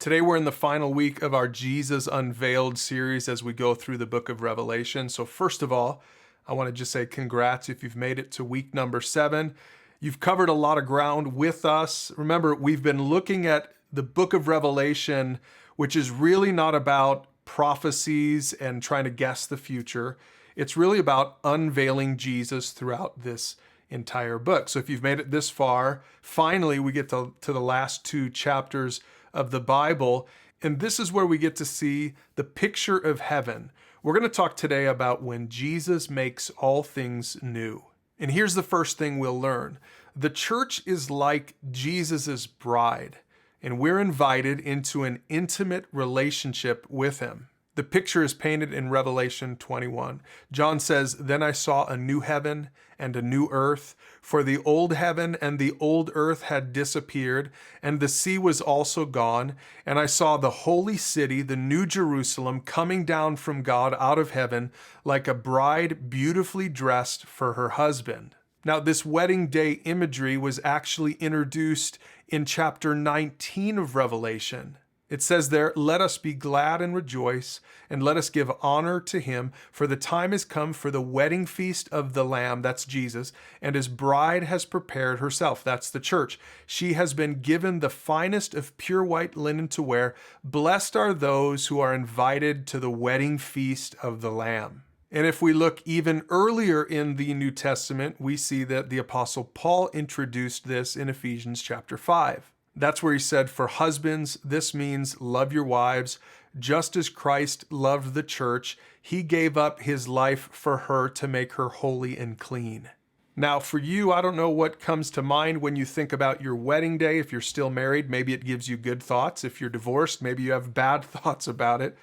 Today we're in the final week of our Jesus Unveiled series as we go through the book of Revelation. So first of all, I want to just say congrats if you've made it to week number 7. You've covered a lot of ground with us. Remember, we've been looking at the book of Revelation, which is really not about prophecies and trying to guess the future. It's really about unveiling Jesus throughout this entire book. So if you've made it this far, finally we get to the last 2 chapters of the Bible, and this is where we get to see the picture of heaven. We're going to talk today about when Jesus makes all things new. And here's the first thing we'll learn. The church is like Jesus's bride, and we're invited into an intimate relationship with him. The picture is painted in Revelation 21. John says, "Then I saw a new heaven and a new earth, for the old heaven and the old earth had disappeared, and the sea was also gone. And I saw the holy city, the new Jerusalem, coming down from God out of heaven, like a bride beautifully dressed for her husband." Now, this wedding day imagery was actually introduced in chapter 19 of Revelation. It says there, "Let us be glad and rejoice, and let us give honor to him, for the time is come for the wedding feast of the Lamb," that's Jesus, "and his bride has prepared herself," that's the church. "She has been given the finest of pure white linen to wear. Blessed are those who are invited to the wedding feast of the Lamb." And if we look even earlier in the New Testament, we see that the Apostle Paul introduced this in Ephesians chapter 5. That's where he said, "For husbands, this means love your wives, just as Christ loved the church. He gave up his life for her to make her holy and clean." Now, for you, I don't know what comes to mind when you think about your wedding day. If you're still married, maybe it gives you good thoughts. If you're divorced, maybe you have bad thoughts about it.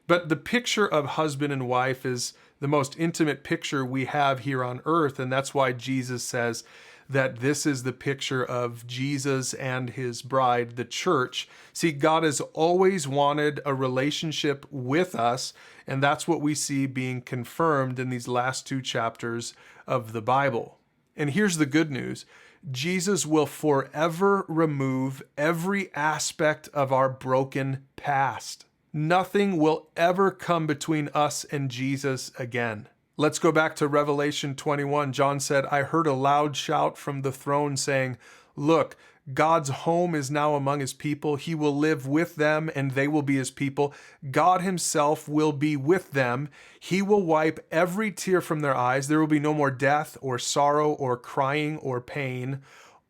But the picture of husband and wife is the most intimate picture we have here on earth, and that's why Jesus says that this is the picture of Jesus and his bride, the church. See, God has always wanted a relationship with us, and that's what we see being confirmed in these last 2 chapters of the Bible. And here's the good news. Jesus will forever remove every aspect of our broken past. Nothing will ever come between us and Jesus again. Let's go back to Revelation 21. John said, "I heard a loud shout from the throne saying, 'Look, God's home is now among his people. He will live with them and they will be his people. God himself will be with them. He will wipe every tear from their eyes. There will be no more death or sorrow or crying or pain.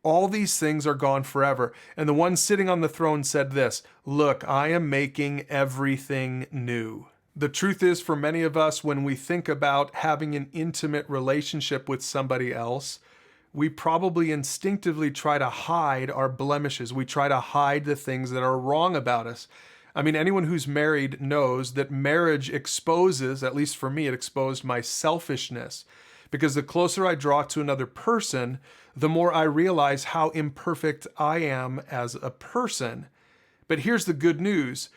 All these things are gone forever.' And the one sitting on the throne said this, 'Look, I am making everything new.'" The truth is, for many of us, when we think about having an intimate relationship with somebody else, we probably instinctively try to hide our blemishes. We try to hide the things that are wrong about us. I mean, anyone who's married knows that marriage exposes, at least for me, it exposed my selfishness. Because the closer I draw to another person, the more I realize how imperfect I am as a person. But here's the good news.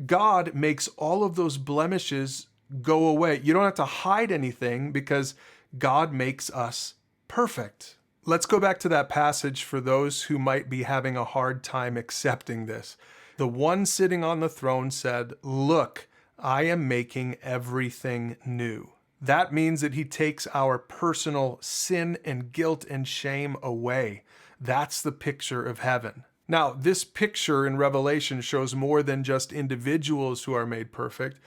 God makes all of those blemishes go away. You don't have to hide anything because God makes us perfect. Let's go back to that passage for those who might be having a hard time accepting this. The one sitting on the throne said, "Look, I am making everything new." That means that he takes our personal sin and guilt and shame away. That's the picture of heaven. Now, this picture in Revelation shows more than just individuals who are made perfect.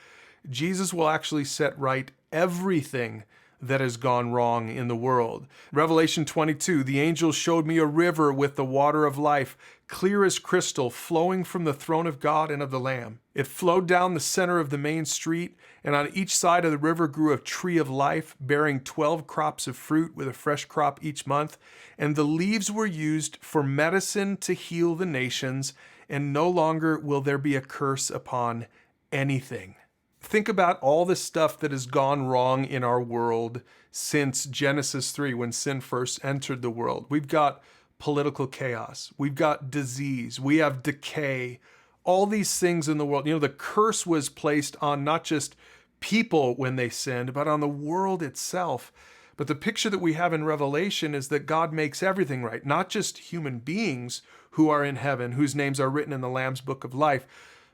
Jesus will actually set right everything that has gone wrong in the world. Revelation 22, "The angel showed me a river with the water of life, clear as crystal, flowing from the throne of God and of the Lamb. It flowed down the center of the main street, and on each side of the river grew a tree of life, bearing 12 crops of fruit with a fresh crop each month. And the leaves were used for medicine to heal the nations, and no longer will there be a curse upon anything." Think about all the stuff that has gone wrong in our world since Genesis 3, when sin first entered the world. We've got political chaos. We've got disease. We have decay. All these things in the world. You know, the curse was placed on not just people when they sinned, but on the world itself. But the picture that we have in Revelation is that God makes everything right, not just human beings who are in heaven, whose names are written in the Lamb's book of life,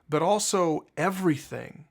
but also everything.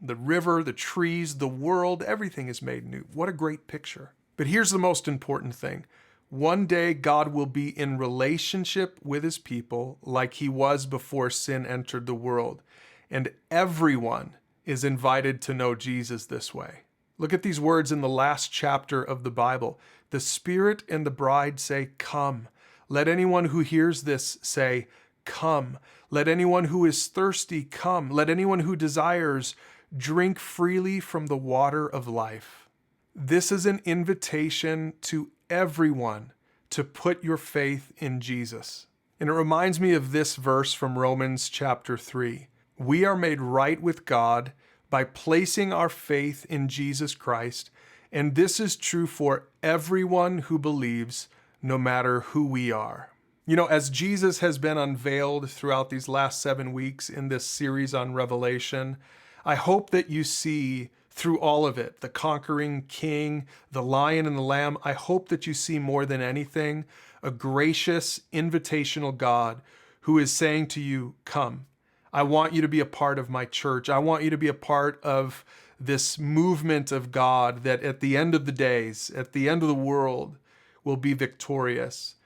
The river, the trees, the world, everything is made new. What a great picture. But here's the most important thing. One day God will be in relationship with his people like he was before sin entered the world. And everyone is invited to know Jesus this way. Look at these words in the last chapter of the Bible. The Spirit and the bride say, "Come." Let anyone who hears this say, "Come." Let anyone who is thirsty come. Let anyone who desires drink freely from the water of life. This is an invitation to everyone to put your faith in Jesus. And it reminds me of this verse from Romans chapter 3. We are made right with God by placing our faith in Jesus Christ, and this is true for everyone who believes, no matter who we are. You know, as Jesus has been unveiled throughout these last 7 weeks in this series on Revelation, I hope that you see through all of it, the conquering king, the lion and the lamb, I hope that you see more than anything, a gracious, invitational God who is saying to you, "Come. I want you to be a part of my church. I want you to be a part of this movement of God that at the end of the days, at the end of the world, will be victorious."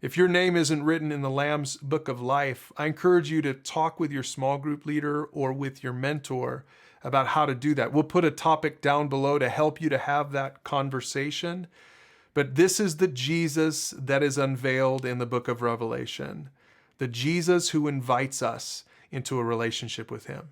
If your name isn't written in the Lamb's book of life, I encourage you to talk with your small group leader or with your mentor about how to do that. We'll put a topic down below to help you to have that conversation. But this is the Jesus that is unveiled in the book of Revelation, the Jesus who invites us into a relationship with him.